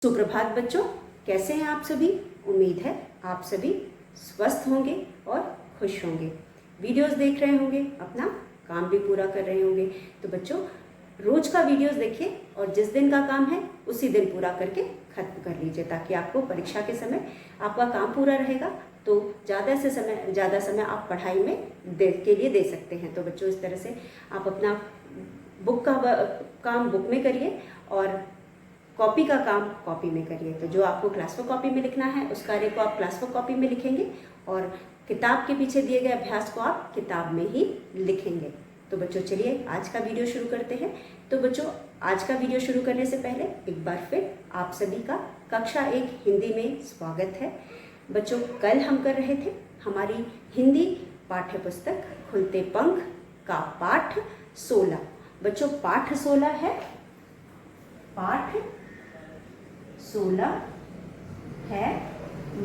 सुप्रभात बच्चों, कैसे हैं आप सभी। उम्मीद है आप सभी स्वस्थ होंगे और खुश होंगे, वीडियोस देख रहे होंगे, अपना काम भी पूरा कर रहे होंगे। तो बच्चों, रोज का वीडियोस देखिए और जिस दिन का काम है उसी दिन पूरा करके खत्म कर लीजिए, ताकि आपको परीक्षा के समय आपका काम पूरा रहेगा तो ज़्यादा समय आप पढ़ाई में के लिए दे सकते हैं। तो बच्चों, इस तरह से आप अपना बुक का काम बुक में करिए और कॉपी का काम कॉपी में करिए। तो जो आपको क्लास वर्क कॉपी में लिखना है उस कार्य को आप क्लास वर्क कॉपी में लिखेंगे और किताब के पीछे दिए गए अभ्यास को आप किताब में ही लिखेंगे। तो बच्चों, चलिए आज का वीडियो शुरू करते हैं। तो बच्चों, आज का वीडियो शुरू करने से पहले एक बार फिर आप सभी का कक्षा 1 हिंदी में स्वागत है। बच्चों, कल हम कर रहे थे हमारी हिंदी पाठ्य पुस्तक खुलते पंख का पाठ 16। बच्चों, पाठ 16 है, पाठ 16 है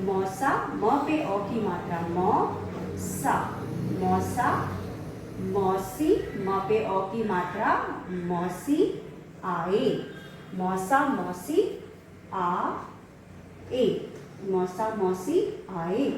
मौसा, म पे औ की मात्रा मौसा, मौसा, मौसी, म पे औ की मात्रा मौसी, आए, मौसा मौसी आए, मौसा मौसी आए।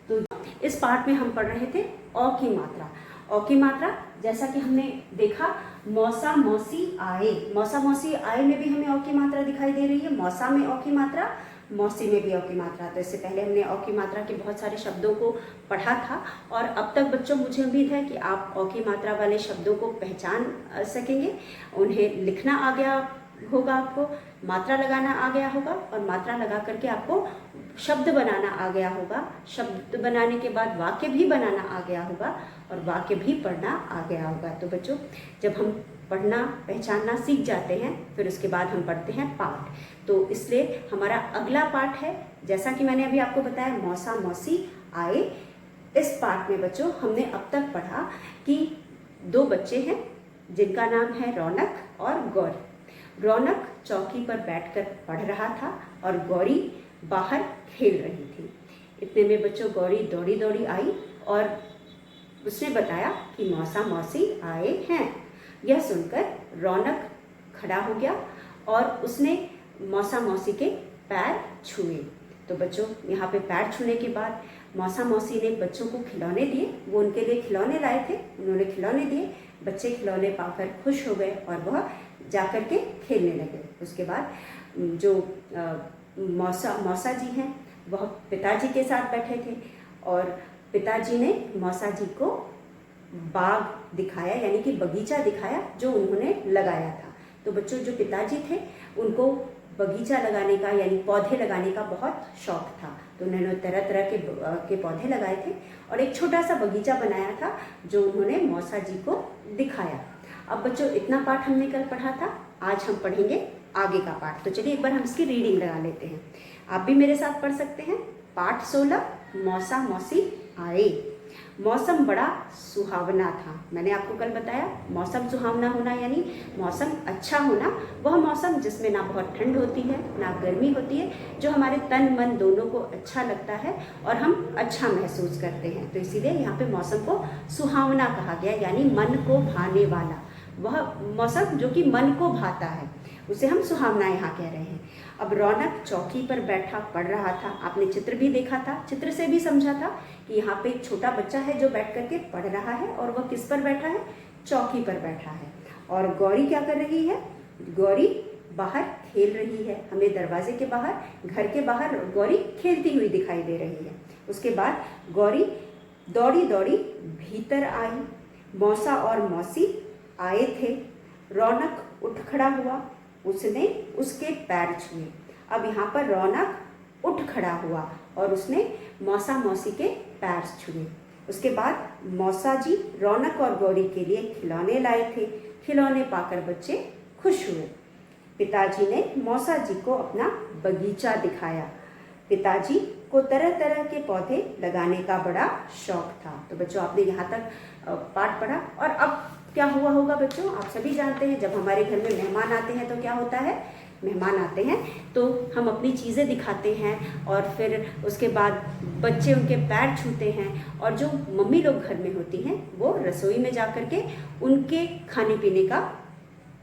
तो इस पाठ में हम पढ़ रहे थे औ की मात्रा। औ की मात्रा जैसा कि हमने देखा, मौसा मौसी आए, मौसा मौसी आए में भी हमें औ की मात्रा दिखाई दे रही है, मौसा में औ की मात्रा, मौसी में भी औ की मात्रा। तो इससे पहले हमने औ की मात्रा के बहुत सारे शब्दों को पढ़ा था और अब तक बच्चों मुझे उम्मीद है कि आप औ की मात्रा वाले शब्दों को पहचान सकेंगे, उन्हें लिखना आ गया होगा, आपको मात्रा लगाना आ गया होगा और मात्रा लगा करके आपको शब्द बनाना आ गया होगा। शब्द बनाने के बाद वाक्य भी बनाना आ गया होगा और वाक्य भी पढ़ना आ गया होगा। तो बच्चों, जब हम पढ़ना पहचानना सीख जाते हैं फिर उसके बाद हम पढ़ते हैं पाठ। तो इसलिए हमारा अगला पाठ है, जैसा कि मैंने अभी आपको बताया, मौसा मौसी आए। इस पाठ में बच्चों हमने अब तक पढ़ा कि 2 बच्चे हैं जिनका नाम है रौनक और गौरी। रौनक चौकी पर बैठकर पढ़ रहा था और गौरी बाहर खेल रही थी। इतने में बच्चों गौरी दौड़ी दौड़ी आई और उसने बताया कि मौसा मौसी आए हैं। यह सुनकर रौनक खड़ा हो गया और उसने मौसा मौसी के पैर छुए। तो बच्चों, यहाँ पे पैर छूने के बाद मौसा मौसी ने बच्चों को खिलौने दिए। वो उनके लिए खिलौने लाए थे, उन्होंने खिलौने दिए। बच्चे खिलौने पाकर खुश हो गए और वह जाकर के खेलने लगे। उसके बाद जो मौसा जी हैं वह पिताजी के साथ बैठे थे और पिताजी ने मौसा जी को बाग दिखाया, यानी कि बगीचा दिखाया जो उन्होंने लगाया था। तो बच्चों, जो पिताजी थे उनको बगीचा लगाने का यानी पौधे लगाने का बहुत शौक था। तो उन्होंने तरह तरह के पौधे लगाए थे और एक छोटा सा बगीचा बनाया था जो उन्होंने मौसा जी को दिखाया। अब बच्चों, इतना पाठ हमने कल पढ़ा था, आज हम पढ़ेंगे आगे का पाठ। तो चलिए एक बार हम इसकी रीडिंग लगा लेते हैं। आप भी मेरे साथ पढ़ सकते हैं। पाठ 16, मौसा मौसी आए। मौसम बड़ा सुहावना था। मैंने आपको कल बताया, मौसम सुहावना होना यानी मौसम अच्छा होना, वह मौसम जिसमें ना बहुत ठंड होती है ना गर्मी होती है, जो हमारे तन मन दोनों को अच्छा लगता है और हम अच्छा महसूस करते हैं। तो इसीलिए यहाँ पे मौसम को सुहावना कहा गया, यानी मन को भाने वाला वह मौसम जो कि मन को भाता है, उसे हम सुहावना यहाँ कह रहे हैं। अब रौनक चौकी पर बैठा पढ़ रहा था। आपने चित्र भी देखा था, चित्र से भी समझा था कि यहाँ पे एक छोटा बच्चा है जो बैठ करके पढ़ रहा है और वह किस पर बैठा है, चौकी पर बैठा है। और गौरी क्या कर रही है, गौरी बाहर खेल रही है। हमें दरवाजे के बाहर, घर के बाहर गौरी खेलती हुई दिखाई दे रही है। उसके बाद गौरी दौड़ी दौड़ी भीतर आई। मौसा और मौसी आए थे। रौनक उठ खड़ा हुआ, उसने उसके पैर छुए। अब यहाँ पर रौनक उठ खड़ा हुआ और उसने मौसा मौसी के पैर छुए। उसके बाद मौसा जी रौनक और गौरी के लिए खिलौने लाए थे। खिलौने पाकर बच्चे खुश हुए। पिताजी ने मौसा जी को अपना बगीचा दिखाया। पिताजी को तरह तरह के पौधे लगाने का बड़ा शौक था। तो बच्चों, आपने यहाँ तक पाठ पढ़ा और अब क्या हुआ होगा बच्चों, आप सभी जानते हैं, जब हमारे घर में मेहमान आते हैं तो क्या होता है, मेहमान आते हैं तो हम अपनी चीज़ें दिखाते हैं और फिर उसके बाद बच्चे उनके पैर छूते हैं और जो मम्मी लोग घर में होती हैं वो रसोई में जा कर के उनके खाने पीने का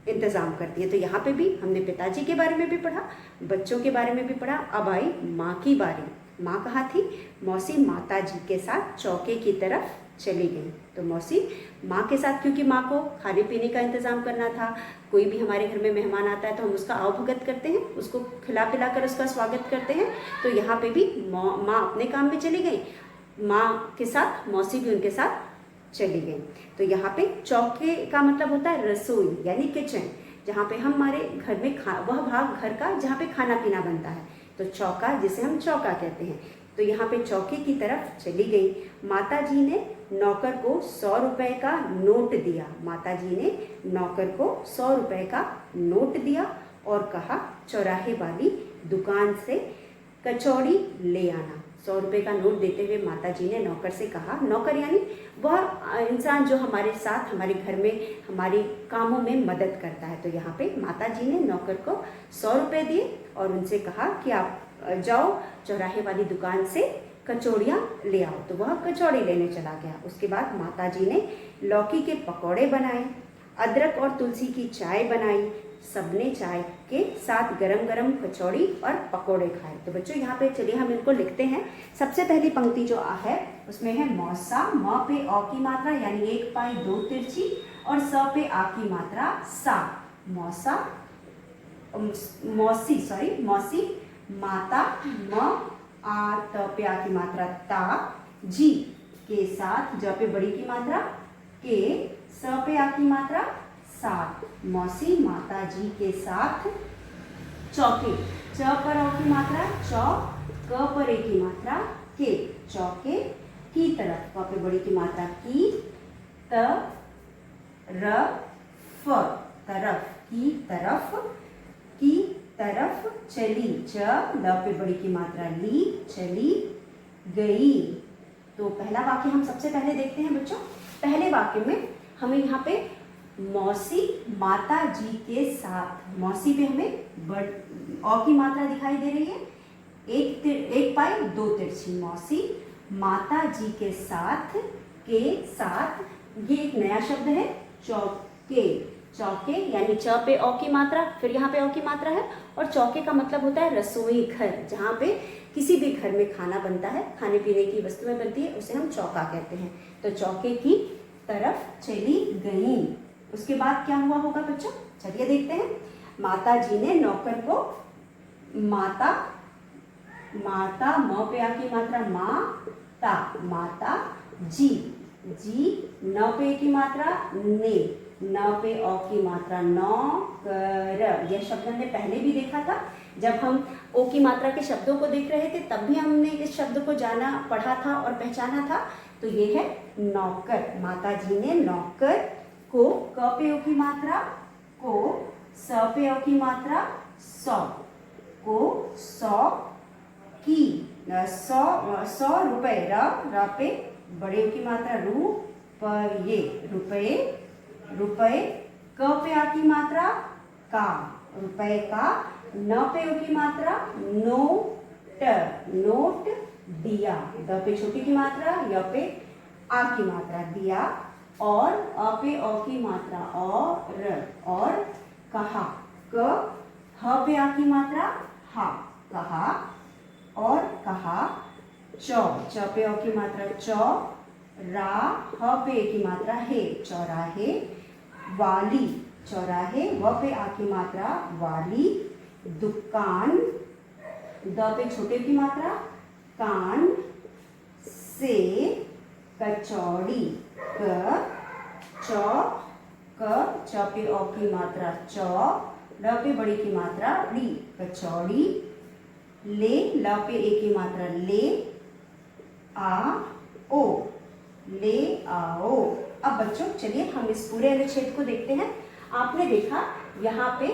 इंतज़ाम करती है। तो यहाँ पे भी हमने पिताजी के बारे में भी पढ़ा, बच्चों के बारे में भी पढ़ा। अब आई माँ की बारी। माँ कहाँ थी? मौसी माता जी के साथ चौके की तरफ चली गई। तो मौसी माँ के साथ, क्योंकि माँ को खाने पीने का इंतज़ाम करना था। कोई भी हमारे घर में मेहमान आता है तो हम उसका आवभगत करते हैं, उसको खिला पिला कर उसका स्वागत करते हैं। तो यहाँ पे भी माँ अपने काम में चली गई, माँ के साथ मौसी भी उनके साथ चली गई। तो यहाँ पे चौके का मतलब होता है रसोई यानी किचन, जहाँ पे हमारे घर में वह भाग घर का जहाँ पे खाना पीना बनता है। तो चौका, जिसे हम चौका कहते हैं। तो यहाँ पे चौके की तरफ चली गई। माता जी ने नौकर को 100 रुपए का नोट दिया। माता जी ने नौकर को 100 रुपए का नोट दिया और कहा चौराहे वाली दुकान से कचौड़ी ले आना। 100 रुपए का नोट देते हुए माता जी ने नौकर से कहा, नौकर यानी वह इंसान जो हमारे साथ हमारे घर में हमारे कामों में मदद करता है। तो यहाँ पे माता जी ने नौकर को 100 रुपए दिए और उनसे कहा कि आप जाओ चौराहे वाली दुकान से कचौड़ियाँ ले आओ। तो वह कचौड़ी लेने चला गया। उसके बाद माता जी ने लौकी के पकौड़े बनाए, अदरक और तुलसी की चाय बनाई। सबने चाय के साथ गरम गरम कचौड़ी और पकोड़े खाए। तो बच्चों यहाँ पे चलिए हम इनको लिखते हैं। सबसे पहली पंक्ति जो है उसमें है मौसा, म पे अ की मात्रा यानी 1 पाई 2 तिरछी और स पे आ की मात्रा सा। मौसा, मौसी, माता, म आ त पे आ की मात्रा ता, जी के साथ ज पे बड़ी की मात्रा के, स पे आ की मात्रा साथ। मौसी माता जी के साथ चौके, च पर औ की मात्रा चौ, क पर ए की मात्रा के, चौके की तरफ, क पे बड़ी की मात्रा की, त र फ तरफ, की तरफ चली, च ल पे बड़ी की मात्रा ली, चली गई। तो पहला वाक्य हम सबसे पहले देखते हैं बच्चों। पहले वाक्य में हमें यहाँ पे मौसी माता जी के साथ, मौसी पे हमें अ की मात्रा दिखाई दे रही है, 1 पाई 2 तिरछी। मौसी माता जी के साथ, ये एक नया शब्द है चौके। चौके यानी च पे अ की मात्रा, फिर यहाँ पे अ की मात्रा है। और चौके का मतलब होता है रसोई घर, जहाँ पे किसी भी घर में खाना बनता है, खाने पीने की वस्तुएं बनती है, उसे हम चौका कहते हैं। तो चौके की तरफ चली गई। उसके बाद क्या हुआ होगा बच्चों, चलिए देखते हैं। माता जी ने नौकर को माता म पे आ की मात्रा माता जी, न पे की मात्रा ने, न पे अ की मात्रा नौकर। यह शब्द हमने पहले भी देखा था जब हम ओ की मात्रा के शब्दों को देख रहे थे, तब भी हमने इस शब्द को जाना, पढ़ा था और पहचाना था। तो ये है नौकर। माता जी ने नौकर को, क पे ओ की मात्रा को, स पे अ की मात्रा सौ, को 100 की, 100 रुपए, र पे बड़े ओ की मात्रा रुपए, क पे आ की मात्रा का, रुपए का, न पे ओ की मात्रा नोट दिया, द पे छोटी की मात्रा, य पे आ की मात्रा दिया, और अ पे अ की मात्रा और कहा, क ह पे आ की मात्रा हा, कहा और कहा। च पे अ की मात्रा चौ, रा ह पे ए की मात्रा हे, चौराहे वाली, चौराहे, व पे आ की मात्रा वाली, दुकान, द पे छोटे की मात्रा कान, से कचौड़ी, च पे अ की मात्रा चौ, ल पे बड़ी की मात्रा ड़ी, कचौड़ी, ले, ल पे ए की मात्रा ले, ले आओ। अब बच्चों चलिए हम इस पूरे अनुच्छेद को देखते हैं। आपने देखा यहाँ पे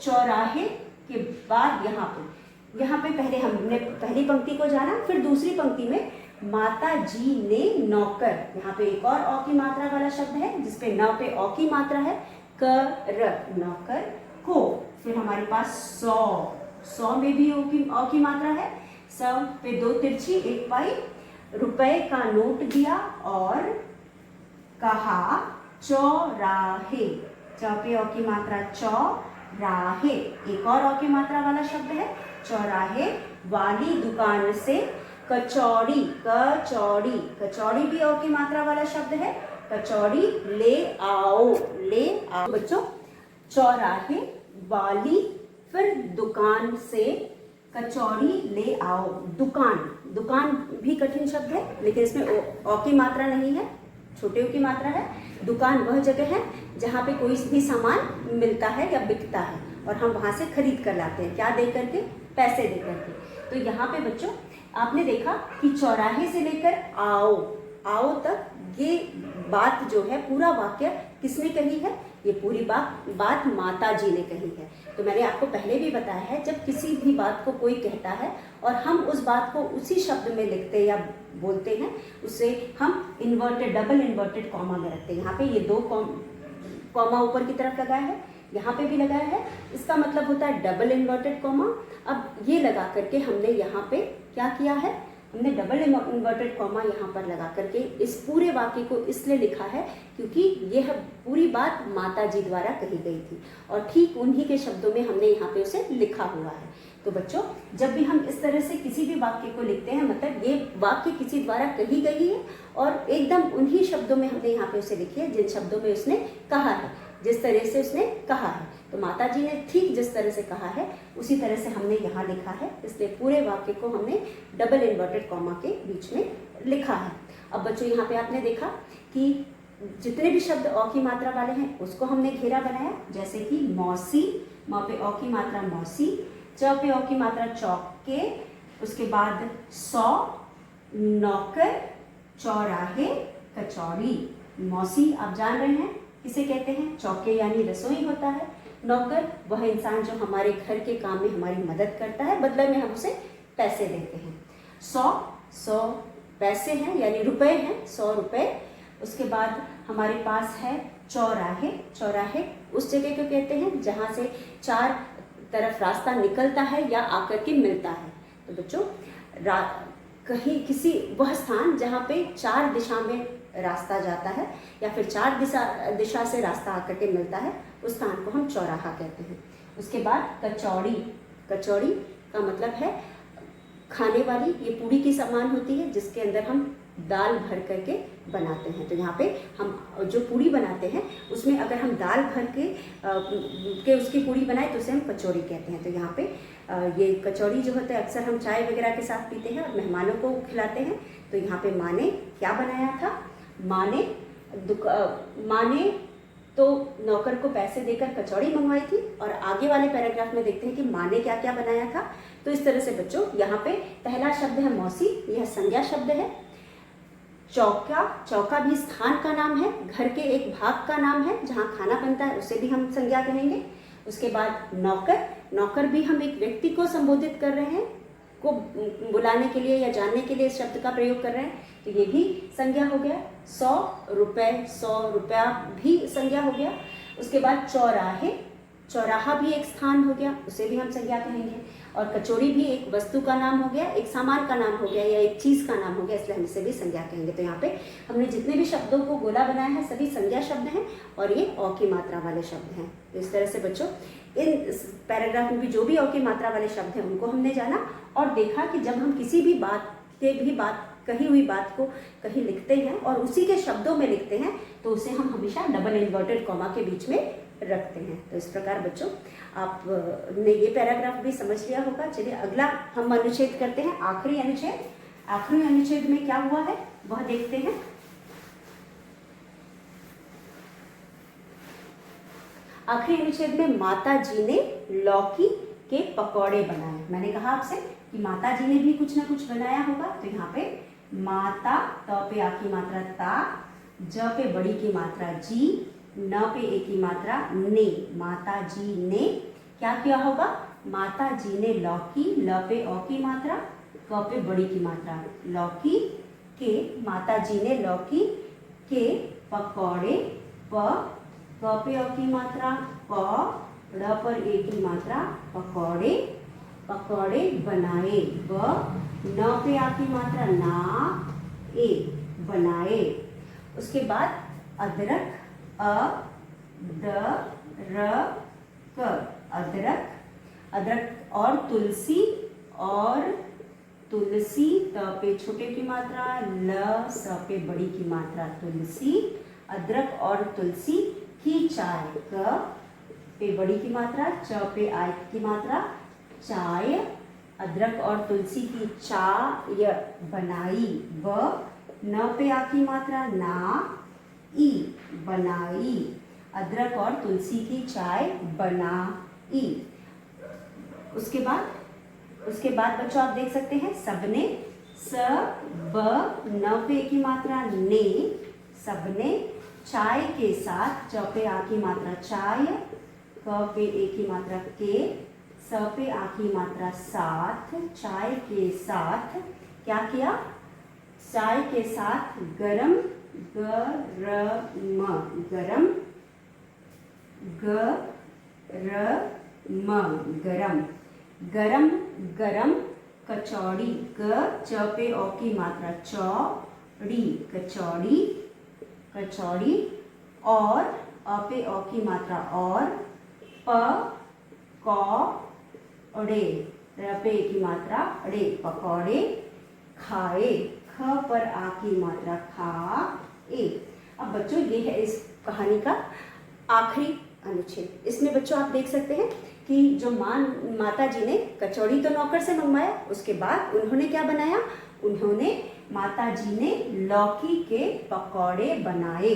चौराहे के बाद यहाँ पे पहले हमने पहली पंक्ति को जाना, फिर दूसरी पंक्ति में माता जी ने नौकर, यहाँ पे एक और अ की मात्रा वाला शब्द है जिसपे न पे अ की मात्रा है, कर, नौकर को, फिर हमारे पास 100 में भी अ की मात्रा है, स पे 2 तिरछी 1 पाई, रुपए का नोट दिया और कहा चौराहे, च पे औ की मात्रा चौराहे। एक और औ की मात्रा वाला शब्द है चौराहे वाली दुकान से कचौड़ी, कचौड़ी, कचौड़ी भी औ की मात्रा वाला शब्द है, कचौड़ी ले आओ, ले आओ। बच्चों चौराहे वाली, फिर दुकान से कचौड़ी ले आओ। दुकान, दुकान भी कठिन शब्द है लेकिन इसमें औ की मात्रा नहीं है, छोटे ओ की मात्रा है। दुकान वह जगह है जहाँ पे कोई भी सामान मिलता है या बिकता है और हम वहाँ से खरीद कर लाते हैं, क्या दे करके, पैसे दे करके। तो यहाँ पे बच्चों आपने देखा कि चौराहे से लेकर आओ, आओ तक ये बात जो है, पूरा वाक्य किसने कही है, ये पूरी बात माता जी ने कही है। तो मैंने आपको पहले भी बताया है, जब किसी भी बात को कोई कहता है और हम उस बात को उसी शब्द में लिखते या बोलते हैं, उसे हम इन्वर्टेड, डबल इन्वर्टेड कॉमा में रखते हैं। यहाँ पे ये दो कॉमा ऊपर की तरफ लगाया है, यहाँ पे भी लगाया है, इसका मतलब होता है डबल इन्वर्टेड कॉमा। अब ये लगा करके हमने यहाँ पे क्या किया है, हमने डबल इन्वर्टेड कॉमा यहाँ पर लगा करके इस पूरे वाक्य को इसलिए लिखा है क्योंकि यह पूरी बात माता जी द्वारा कही गई थी और ठीक उन्हीं के शब्दों में हमने यहाँ पे उसे लिखा हुआ है। तो बच्चों जब भी हम इस तरह से किसी भी वाक्य को लिखते हैं, मतलब ये वाक्य किसी द्वारा कही गई है और एकदम उन्हीं शब्दों में हमने यहाँ पे उसे लिखी है जिन शब्दों में उसने कहा है, जिस तरह से उसने कहा है। तो माता जी ने ठीक जिस तरह से कहा है उसी तरह से हमने यहाँ लिखा है, इसलिए पूरे वाक्य को हमने डबल इन्वर्टेड कॉमा के बीच में लिखा है। अब बच्चों यहाँ पे आपने देखा कि जितने भी शब्द औ की मात्रा वाले हैं उसको हमने घेरा बनाया, जैसे कि मौसी, म पे औ की मात्रा मौसी, च पे औ की मात्रा चौके, उसके बाद सौ, नौकर, चौराहे, कचौड़ी। मौसी आप जान रहे हैं किसे कहते हैं, चौके यानी रसोई होता है। नौकर वह इंसान जो हमारे घर के काम में हमारी मदद करता है, बदले में हम उसे पैसे देते हैं। 100 पैसे हैं यानी रुपए हैं, 100 रुपए। उसके बाद हमारे पास है चौराहे, चौराहे उस जगह को कहते हैं जहाँ से चार तरफ रास्ता निकलता है या आकर के मिलता है। तो बच्चों कहीं किसी वह स्थान जहाँ पे चार दिशा में रास्ता जाता है या फिर चार दिशा से रास्ता आकर के मिलता है, उस स्थान को हम चौराहा कहते हैं। उसके बाद कचौड़ी, कचौड़ी का मतलब है खाने वाली, ये पूरी की समान होती है जिसके अंदर हम दाल भर करके बनाते हैं। तो यहाँ पे हम जो पूरी बनाते हैं उसमें अगर हम दाल भर के उसकी पूरी बनाए तो उसे हम कचौड़ी कहते हैं। तो यहाँ पे ये कचौड़ी जो होता है अक्सर हम चाय वगैरह के साथ पीते हैं और मेहमानों को खिलाते हैं। तो यहाँ पे माँ ने क्या बनाया था, माँ ने तो नौकर को पैसे देकर कचौड़ी मंगवाई थी और आगे वाले पैराग्राफ में देखते हैं कि माँ ने क्या क्या बनाया था। तो इस तरह से बच्चों यहाँ पे पहला शब्द है मौसी, यह संज्ञा शब्द है। चौका, चौका भी स्थान का नाम है, घर के एक भाग का नाम है जहाँ खाना बनता है, उसे भी हम संज्ञा कहेंगे। उसके बाद नौकर, नौकर भी हम एक व्यक्ति को संबोधित कर रहे हैं, को बुलाने के लिए या जानने के लिए इस शब्द का प्रयोग कर रहे हैं, तो ये भी संज्ञा हो गया। 100 रुपए, 100 रुपया भी संज्ञा हो गया। उसके बाद चौराहे, चौराहा भी एक स्थान हो गया, उसे भी हम संज्ञा कहेंगे। और कचौड़ी भी एक वस्तु का नाम हो गया, एक सामान का नाम हो गया या एक चीज़ का नाम हो गया, इसलिए हम इसे भी संज्ञा कहेंगे। तो यहाँ पे हमने जितने भी शब्दों को गोला बनाया है सभी संज्ञा शब्द हैं और ये औ की मात्रा वाले शब्द हैं। तो इस तरह से बच्चों इन पैराग्राफ में भी जो भी औ की मात्रा वाले शब्द हैं उनको हमने जाना और देखा कि जब हम किसी भी बात कही हुई बात को कहीं लिखते हैं और उसी के शब्दों में लिखते हैं तो उसे हम हमेशा डबल इन्वर्टेड कॉमा के बीच में रखते हैं। तो इस प्रकार बच्चों आपने ये पैराग्राफ भी समझ लिया होगा। चलिए अगला हम अनुच्छेद करते हैं, आखिरी अनुच्छेद। आखिरी अनुच्छेद में क्या हुआ है वह देखते हैं। आखिरी अनुच्छेद में माता जी ने लौकी के पकौड़े बनाए। मैंने कहा आपसे कि माता जी ने भी कुछ ना कुछ बनाया होगा। तो यहाँ पे माता, त पे आ की मात्रा ता, ज पे बड़ी की मात्रा जी, न पे ए की मात्रा ने, माता जी ने क्या किया होगा, माता जी ने लौकी, ल पे औ की मात्रा, क पे बड़ी की मात्रा, लौकी के, माता जी ने लौकी के पकौड़े, प पे औ की मात्रा प, ड़ पर ए की मात्रा पकौड़े, पकौड़े बनाए, न पे आ की मात्रा ना, ए बनाए। उसके बाद अदरक, अदरक, अदरक और तुलसी, त पे छोटे की मात्रा, ल स पे बड़ी की मात्रा, तुलसी, अदरक और तुलसी की चाय, क पे बड़ी की मात्रा, च पे आय की मात्रा, चाय, अदरक और तुलसी की चाय बनाई, ब न पे आ की मात्रा, ना, ई बनाई, अदरक और तुलसी की चाय बनाई। उसके बाद बच्चों आप देख सकते हैं सबने, स ब न पे की मात्रा, ने, सबने, चाय के साथ, च पे आ की मात्रा, चाय, क पे ए की मात्रा, के, स पे आ की मात्रा, साथ, चाय के साथ क्या किया, चाय के साथ गरम, गरम, गरम गरम कचौड़ी, च पे ओ की मात्रा, चौड़ी, कचौड़ी, कचौड़ी, और अ पे ओ की मात्रा, और, पकौड़े, र पे की मात्रा, अड़े, पकौड़े, खाए, ख पर आ की मात्रा, खाए। अब बच्चों ये है इस कहानी का आखिरी अनुच्छेद। इसमें बच्चों आप देख सकते हैं कि जो माता जी ने कचौड़ी तो नौकर से मंगवाया, उसके बाद उन्होंने क्या बनाया, उन्होंने माता जी ने लौकी के पकौड़े बनाए,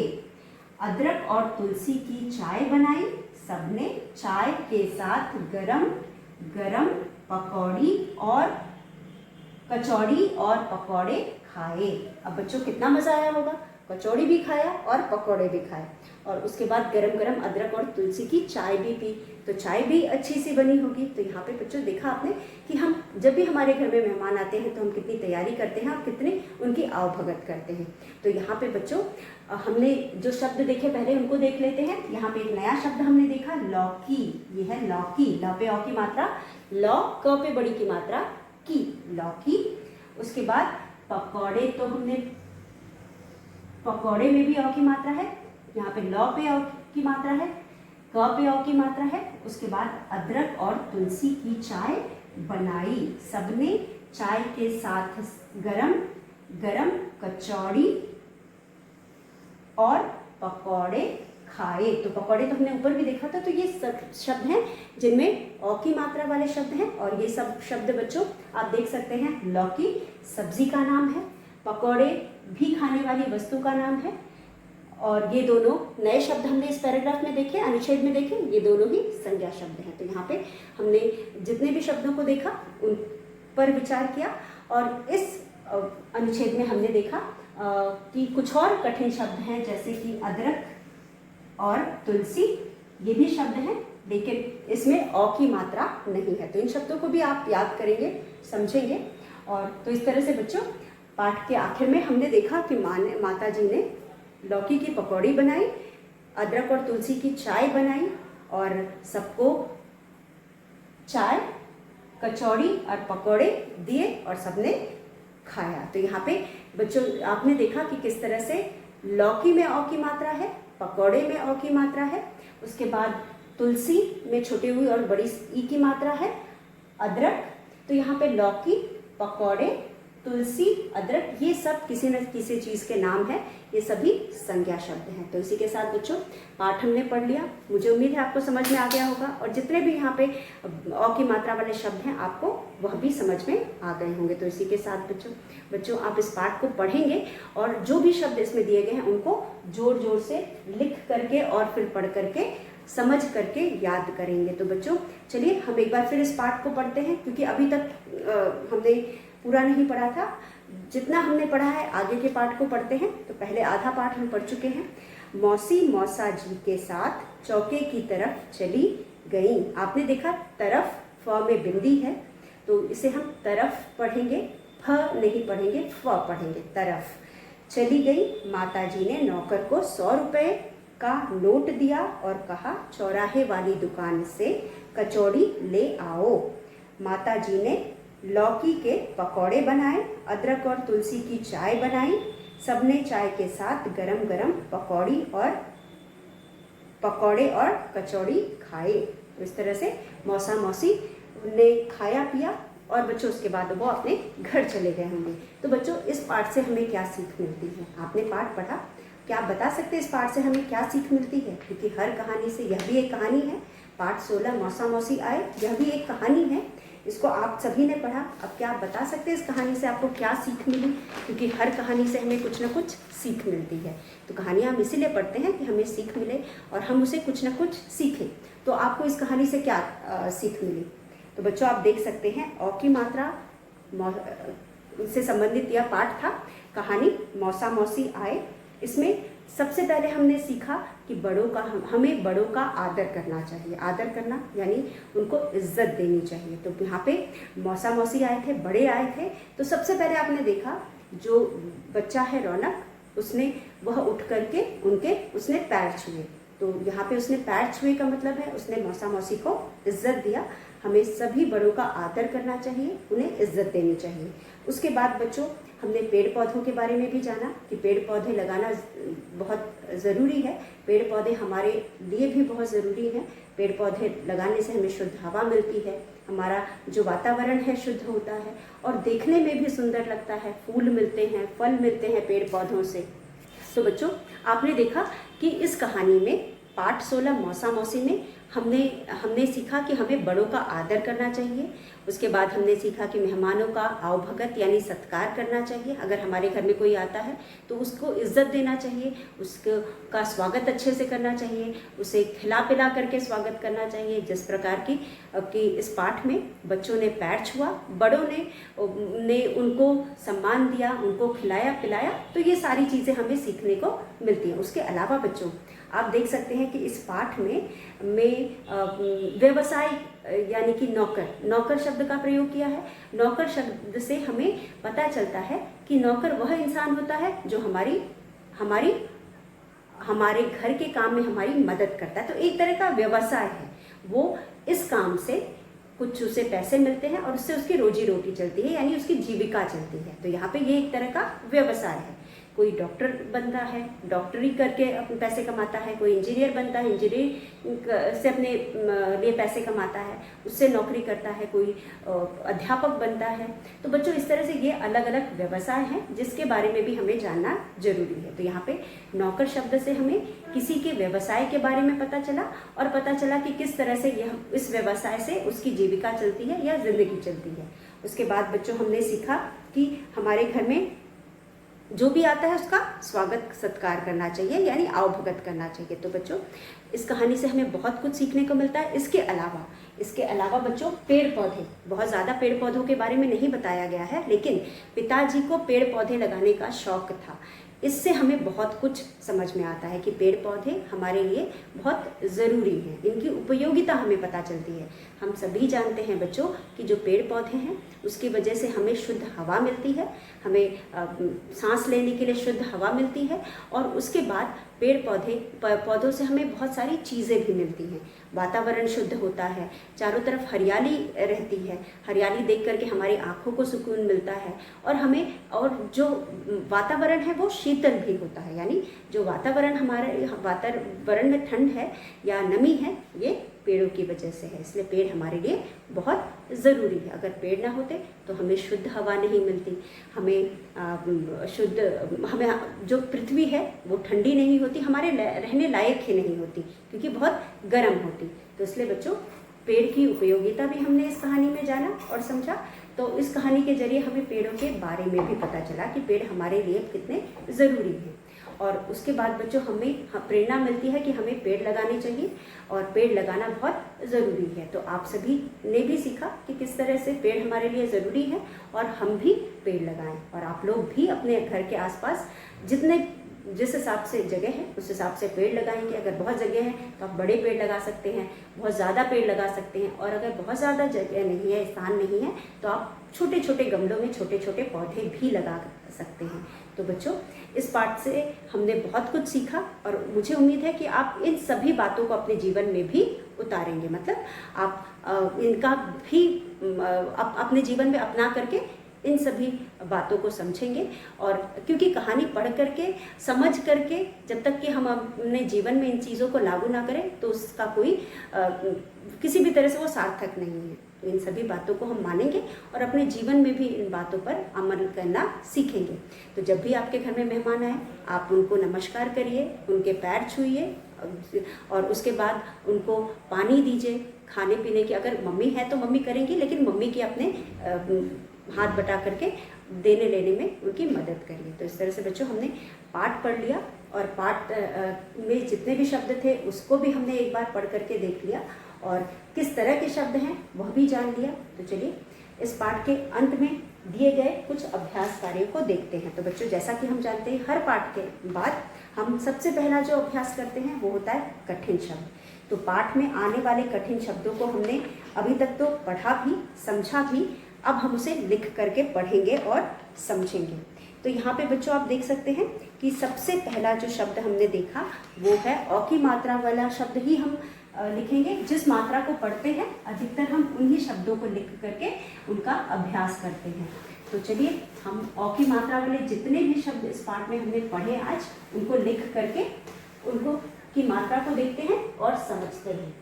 अदरक और तुलसी की चाय बनाई, सबने चाय के साथ गरम गरम कचौड़ी और पकौड़े खाए। अब बच्चों कितना मजा आया होगा, कचौड़ी भी खाया और पकौड़े भी खाए, और उसके बाद गरम गरम अदरक और तुलसी की चाय भी पी, तो चाय भी अच्छी सी बनी होगी। तो यहाँ पे बच्चों देखा आपने कि हम जब भी हमारे घर में मेहमान आते हैं तो हम कितनी तैयारी करते हैं और कितने उनकी आवभगत करते हैं। तो यहाँ पे बच्चों हमने जो शब्द देखे पहले उनको देख लेते हैं। यहाँ पे एक नया शब्द हमने देखा, लौकी, ये है लौकी, ल पे औ की मात्रा, लौ, क पे बड़ी की मात्रा, की, लौकी। उसके बाद पकौड़े, तो हमने पकौड़े में भी औ की मात्रा है, यहाँ पे लौ पे औ की मात्रा है, क पे औ की मात्रा है। उसके बाद अदरक और तुलसी की चाय बनाई, सबने चाय के साथ गरम गरम कचौड़ी और पकौड़े खाए। तो पकौड़े तो हमने ऊपर भी देखा था। तो ये सब शब्द हैं जिनमें औ की मात्रा वाले शब्द हैं, और ये सब शब्द बच्चों आप देख सकते हैं, लौकी सब्जी का नाम है, पकौड़े भी खाने वाली वस्तु का नाम है, और ये दोनों नए शब्द हमने इस पैराग्राफ में देखे, अनुच्छेद में देखे, ये दोनों ही संज्ञा शब्द हैं। तो यहाँ पे हमने जितने भी शब्दों को देखा उन पर विचार किया, और इस अनुच्छेद में हमने देखा कि कुछ और कठिन शब्द हैं, जैसे कि अदरक और तुलसी, ये भी शब्द हैं लेकिन इसमें औ की मात्रा नहीं है। तो इन शब्दों को भी आप याद करेंगे, समझेंगे। और तो इस तरह से बच्चों पाठ के आखिर में हमने देखा कि माता जी ने लौकी की पकौड़ी बनाई, अदरक और तुलसी की चाय बनाई, और सबको चाय, कचौड़ी और पकौड़े दिए और सबने खाया। तो यहाँ पे बच्चों आपने देखा कि किस तरह से लौकी में औ की मात्रा है, पकौड़े में औ की मात्रा है, उसके बाद तुलसी में छोटी हुई और बड़ी ई की मात्रा है, अदरक, तो यहाँ पे लौकी, पकौड़े, तुलसी, अदरक, ये सब किसी न किसी चीज़ के नाम है, ये सभी संज्ञा शब्द हैं। तो इसी के साथ बच्चों पाठ हमने पढ़ लिया। मुझे उम्मीद है आपको समझ में आ गया होगा, और जितने भी यहाँ पे औ की मात्रा वाले शब्द हैं आपको वह भी समझ में आ गए होंगे। तो इसी के साथ बच्चों आप इस पाठ को पढ़ेंगे, और जो भी शब्द इसमें दिए गए हैं उनको जोर जोर से लिख करके और फिर पढ़ करके समझ करके याद करेंगे। तो बच्चों चलिए हम एक बार फिर इस पाठ को पढ़ते हैं, क्योंकि अभी तक हमने पूरा नहीं पढ़ा था। जितना हमने पढ़ा है आगे के पाठ को पढ़ते हैं। तो पहले आधा पाठ हम पढ़ चुके हैं। मौसी मौसा जी के साथ चौके की तरफ चली गई। आपने देखा तरफ फ में बिंदी है, तो इसे हम तरफ पढ़ेंगे, फ नहीं पढ़ेंगे, फ पढ़ेंगे, तरफ। चली गई, माता जी ने नौकर को 100 रुपए का नोट दिया और कहा, चौराहे वाली दुकान से कचौड़ी ले आओ। माता जी ने लौकी के पकौड़े बनाए, अदरक और तुलसी की चाय बनाई। सबने चाय के साथ गरम गरम पकौड़ी और पकौड़े और कचौड़ी खाए। तो इस तरह से मौसा मौसी ने खाया पिया और बच्चों उसके बाद वो अपने घर चले गए होंगे। तो बच्चों इस पाठ से हमें क्या सीख मिलती है? आपने पाठ पढ़ा, क्या आप बता सकते हैं इस पाठ से हमें क्या सीख मिलती है? क्योंकि हर कहानी से यह भी एक कहानी है। पाठ 16 मौसा मौसी आए, यह भी एक कहानी है, इसको आप सभी ने पढ़ा। अब क्या आप बता सकते हैं इस कहानी से आपको क्या सीख मिली? क्योंकि हर कहानी से हमें कुछ ना कुछ सीख मिलती है। तो कहानियाँ हम इसीलिए पढ़ते हैं कि हमें सीख मिले और हम उसे कुछ ना कुछ सीखें। तो आपको इस कहानी से क्या सीख मिली? तो बच्चों आप देख सकते हैं अ की मात्रा से संबंधित यह पाठ था, कहानी मौसा मौसी आए। इसमें सबसे पहले हमने सीखा कि हमें बड़ों का आदर करना चाहिए। आदर करना यानी उनको इज्जत देनी चाहिए। तो यहाँ पे मौसा मौसी आए थे, बड़े आए थे। तो सबसे पहले आपने देखा जो बच्चा है रौनक, वह उठ करके उसने पैर छुए। तो यहाँ पे उसने पैर छुए का मतलब है उसने मौसा मौसी को इज्जत दिया। हमें सभी बड़ों का आदर करना चाहिए, उन्हें इज्जत देनी चाहिए। उसके बाद बच्चों हमने पेड़ पौधों के बारे में भी जाना कि पेड़ पौधे लगाना बहुत ज़रूरी है। पेड़ पौधे हमारे लिए भी बहुत ज़रूरी हैं। पेड़ पौधे लगाने से हमें शुद्ध हवा मिलती है, हमारा जो वातावरण है शुद्ध होता है और देखने में भी सुंदर लगता है। फूल मिलते हैं, फल मिलते हैं पेड़ पौधों से। तो बच्चों आपने देखा कि इस कहानी में पाठ 16 मौसा मौसी में हमने सीखा कि हमें बड़ों का आदर करना चाहिए। उसके बाद हमने सीखा कि मेहमानों का आवभगत यानी सत्कार करना चाहिए। अगर हमारे घर में कोई आता है तो उसको इज्जत देना चाहिए, उसका स्वागत अच्छे से करना चाहिए, उसे खिला पिला करके स्वागत करना चाहिए। जिस प्रकार की इस पाठ में बच्चों ने पैर छुआ, बड़ों ने उनको सम्मान दिया, उनको खिलाया पिलाया। तो ये सारी चीज़ें हमें सीखने को मिलती हैं। उसके अलावा बच्चों आप देख सकते हैं कि इस पाठ में व्यवसाय यानी कि नौकर शब्द का प्रयोग किया है। नौकर शब्द से हमें पता चलता है कि नौकर वह इंसान होता है जो हमारे घर के काम में हमारी मदद करता है। तो एक तरह का व्यवसाय है वो। इस काम से कुछ उसे पैसे मिलते हैं और उससे उसकी रोजी रोटी चलती है, यानी उसकी जीविका चलती है। तो यहाँ पे ये एक तरह का व्यवसाय है। कोई डॉक्टर बनता है, डॉक्टरी करके अपने पैसे कमाता है। कोई इंजीनियर बनता है, इंजीनियरिंग से अपने लिए पैसे कमाता है, उससे नौकरी करता है। कोई अध्यापक बनता है। तो बच्चों इस तरह से ये अलग अलग व्यवसाय हैं जिसके बारे में भी हमें जानना जरूरी है। तो यहाँ पे नौकर शब्द से हमें किसी के व्यवसाय के बारे में पता चला और पता चला कि किस तरह से इस व्यवसाय से उसकी जीविका चलती है या जिंदगी चलती है। उसके बाद बच्चों हमने सीखा कि हमारे घर में जो भी आता है उसका स्वागत सत्कार करना चाहिए, यानी आवभगत करना चाहिए। तो बच्चों इस कहानी से हमें बहुत कुछ सीखने को मिलता है। इसके अलावा बच्चों पेड़ पौधे, बहुत ज़्यादा पेड़ पौधों के बारे में नहीं बताया गया है, लेकिन पिताजी को पेड़ पौधे लगाने का शौक था। इससे हमें बहुत कुछ समझ में आता है कि पेड़ पौधे हमारे लिए बहुत ज़रूरी हैं, इनकी उपयोगिता हमें पता चलती है। हम सभी जानते हैं बच्चों कि जो पेड़ पौधे हैं उसकी वजह से हमें शुद्ध हवा मिलती है, हमें सांस लेने के लिए शुद्ध हवा मिलती है और उसके बाद पेड़ पौधों से हमें बहुत सारी चीज़ें भी मिलती हैं। वातावरण शुद्ध होता है, चारों तरफ हरियाली रहती है, हरियाली देख करके हमारी आँखों को सुकून मिलता है और जो वातावरण है वो शीतल भी होता है। यानी जो हमारे वातावरण में ठंड है या नमी है ये पेड़ों की वजह से है। इसलिए पेड़ हमारे लिए बहुत ज़रूरी है। अगर पेड़ ना होते तो हमें शुद्ध हवा नहीं मिलती, हमें जो पृथ्वी है वो ठंडी नहीं होती, हमारे रहने लायक ही नहीं होती क्योंकि बहुत गर्म होती। तो इसलिए बच्चों पेड़ की उपयोगिता भी हमने इस कहानी में जाना और समझा। तो इस कहानी के जरिए हमें पेड़ों के बारे में भी पता चला कि पेड़ हमारे लिए कितने ज़रूरी हैं। और उसके बाद बच्चों हमें प्रेरणा मिलती है कि हमें पेड़ लगाने चाहिए और पेड़ लगाना बहुत ज़रूरी है। तो आप सभी ने भी सीखा कि किस तरह से पेड़ हमारे लिए ज़रूरी है और हम भी पेड़ लगाएं। और आप लोग भी अपने घर के आसपास जिस हिसाब से जगह है उस हिसाब से पेड़ लगाएंगे। अगर बहुत जगह है तो आप बड़े पेड़ लगा सकते हैं, बहुत ज़्यादा पेड़ लगा सकते हैं। और अगर बहुत ज़्यादा जगह नहीं है, स्थान नहीं है, तो आप छोटे छोटे गमलों में छोटे छोटे पौधे भी लगा सकते हैं। तो बच्चों इस पाठ से हमने बहुत कुछ सीखा और मुझे उम्मीद है कि आप इन सभी बातों को अपने जीवन में भी उतारेंगे। मतलब आप इनका भी अपने जीवन में अपना करके इन सभी बातों को समझेंगे। और क्योंकि कहानी पढ़ करके समझ करके जब तक कि हम अपने जीवन में इन चीज़ों को लागू ना करें तो उसका कोई किसी भी तरह से वो सार्थक नहीं है। तो इन सभी बातों को हम मानेंगे और अपने जीवन में भी इन बातों पर अमल करना सीखेंगे। तो जब भी आपके घर में मेहमान आए आप उनको नमस्कार करिए, उनके पैर छूइए और उसके बाद उनको पानी दीजिए। खाने पीने की अगर मम्मी है तो मम्मी करेंगी, लेकिन मम्मी की अपने हाथ बटा करके देने लेने में उनकी मदद करिए। तो इस तरह से बच्चों हमने पाठ पढ़ लिया और पाठ में जितने भी शब्द थे उसको भी हमने एक बार पढ़ करके देख लिया और किस तरह के शब्द हैं वह भी जान लिया। तो चलिए इस पाठ के अंत में दिए गए कुछ अभ्यास कार्यों को देखते हैं। तो बच्चों जैसा कि हम जानते हैं हर पाठ के बाद हम सबसे पहला जो अभ्यास करते हैं वो होता है कठिन शब्द। तो पाठ में आने वाले कठिन शब्दों को हमने अभी तक तो पढ़ा भी समझा भी, अब हम उसे लिख करके पढ़ेंगे और समझेंगे। तो यहाँ पे बच्चों आप देख सकते हैं कि सबसे पहला जो शब्द हमने देखा वो है अ की मात्रा वाला शब्द ही हम लिखेंगे। जिस मात्रा को पढ़ते हैं अधिकतर हम उन्हीं शब्दों को लिख करके उनका अभ्यास करते हैं। तो चलिए हम अ की मात्रा वाले जितने भी शब्द इस पाठ में हमने पढ़े आज उनको लिख करके उनको की मात्रा को देखते हैं और समझते हैं।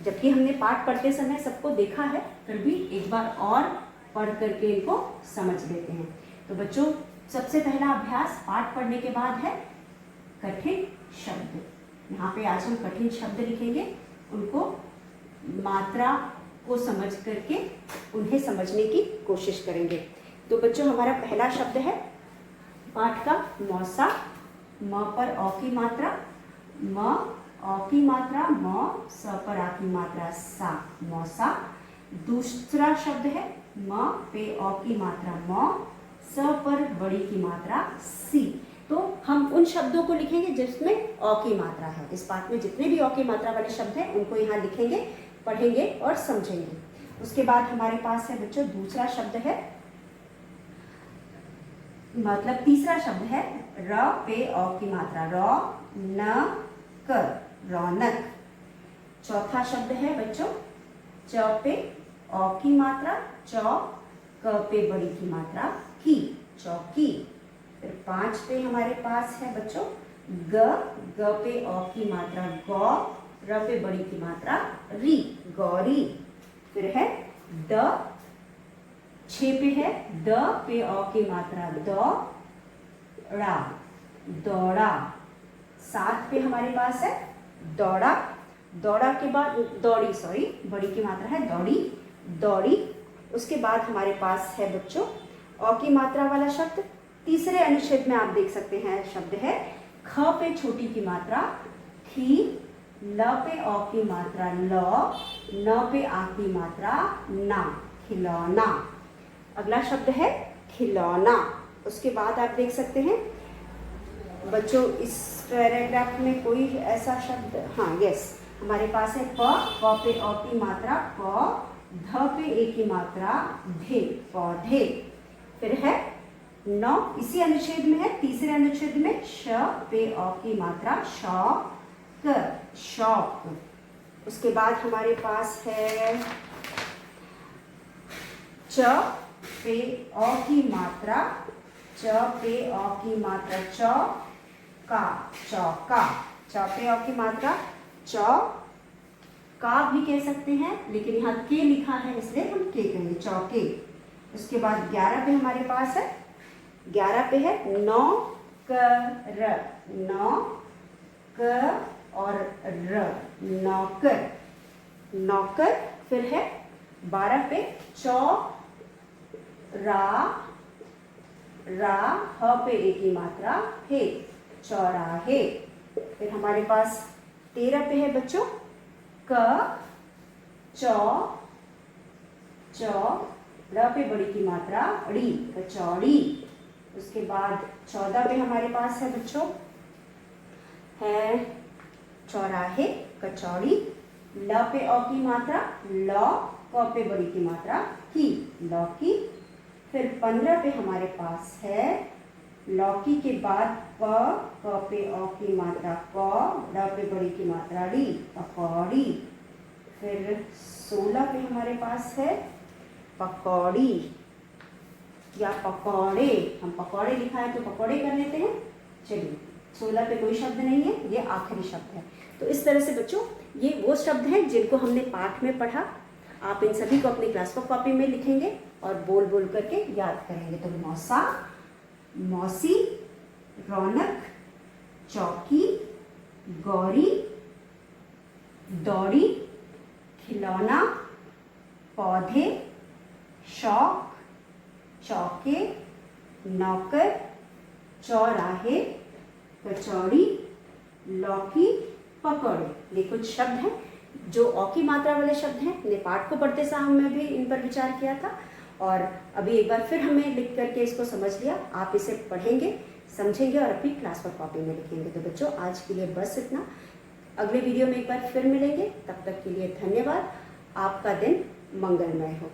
जबकि हमने पाठ पढ़ते समय सबको देखा है, फिर भी एक बार और पढ़ करके इनको समझ लेते हैं। तो बच्चों सबसे पहला अभ्यास पाठ पढ़ने के बाद है कठिन शब्द। यहाँ पे आज हम कठिन शब्द लिखेंगे, उनको मात्रा को समझ करके उन्हें समझने की कोशिश करेंगे। तो बच्चों हमारा पहला शब्द है पाठ का मौसा। म पर अ की मात्रा, म अ की मात्रा, म स पर आ की मात्रा सा, मौसा। दूसरा शब्द है म पे अ की मात्रा म, स पर बड़ी की मात्रा सी। तो हम उन शब्दों को लिखेंगे जिसमें अ की मात्रा है। इस पाठ में जितने भी अ की मात्रा वाले शब्द हैं उनको यहाँ लिखेंगे, पढ़ेंगे और समझेंगे। उसके बाद हमारे पास है बच्चों दूसरा शब्द है, मतलब तीसरा शब्द है र पे अ की मात्रा, र न क, रौनक। चौथा शब्द है बच्चों च पे अ की मात्रा, च क पे बड़ी की मात्रा की, चौकी। फिर 5 पे हमारे पास है बच्चों ग, ग पे अ की मात्रा ग, र पे बड़ी की मात्रा री, गौरी। फिर है द, 6 पे है द पे अ की मात्रा द, ड़ा, दौड़ा। 7 पे हमारे पास है दौड़ा, दौड़ा के बाद दौड़ी, सॉरी बड़ी की मात्रा है दौड़ी, दौड़ी। उसके बाद हमारे पास है बच्चों अ की मात्रा वाला शब्द। तीसरे अनुच्छेद में आप देख सकते हैं शब्द है ख पे छोटी की मात्रा खी, ल पे अ की मात्रा ल, न पे आ की मात्रा ना, खिलौना। अगला शब्द है खिलौना। उसके बाद आप देख सकते हैं बच्चों इस पैराग्राफ में कोई ऐसा शब्द, हाँ यस, हमारे पास है प पे अ की मात्रा प, ध पे ए की मात्रा धे, पौधे। फिर है 9, इसी अनुच्छेद में है, तीसरे अनुच्छेद में श पे अ की मात्रा शौक, शौक। उसके बाद हमारे पास है च पे अ की मात्रा, च पे अ की मात्रा चौका, चौका। च पे अ की मात्रा चौका भी कह सकते हैं, लेकिन यहाँ के लिखा है इसलिए हम के कहेंगे, चौके। उसके बाद 11 पे हमारे पास है, 11 पे है नौ क र, नौ क और र, नौकर, नौकर। फिर है 12 पे चौ रा, रा ह पे ए की मात्रा हे, चौराहे। फिर हमारे पास 13 पे है बच्चों क चौ, चौ र पे बड़ी की मात्रा ड़ी, कचौड़ी। उसके बाद 14 पे हमारे पास है बच्चों है चौराहे, कचौड़ी। ल पे अ की मात्रा ल, क पे बड़ी की मात्रा की, लौकी। फिर 15 पे हमारे पास है लौकी के बाद प, क पे अ की मात्रा क, ड पे बड़ी की मात्रा डी, पकौड़ी। फिर 16 पे हमारे पास है पकौड़ी। या पकौड़े, हम पकौड़े लिखा है तो पकौड़े कर लेते हैं। चलिए 16 पे कोई शब्द नहीं है, ये आखिरी शब्द है। तो इस तरह से बच्चों ये वो शब्द हैं जिनको हमने पाठ में पढ़ा। आप इन सभी को अपनी क्लास बुक कॉपी में लिखेंगे और बोल बोल करके याद करेंगे। तो मौसा, मौसी, रौनक, चौकी, गौरी, दौड़ी, खिलौना, पौधे, शौक, चौके, नौकर, चौराहे, कचौड़ी, लौकी, पकौड़े। ये कुछ शब्द हैं जो औ की मात्रा वाले शब्द हैं। हमने पाठ को पढ़ते समय हमने भी इन पर विचार किया था और अभी एक बार फिर हमने लिख करके इसको समझ लिया। आप इसे पढ़ेंगे, समझेंगे और अपनी क्लास पर कॉपी में लिखेंगे। तो बच्चों आज के लिए बस इतना। अगले वीडियो में एक बार फिर मिलेंगे। तब तक के लिए धन्यवाद। आपका दिन मंगलमय हो।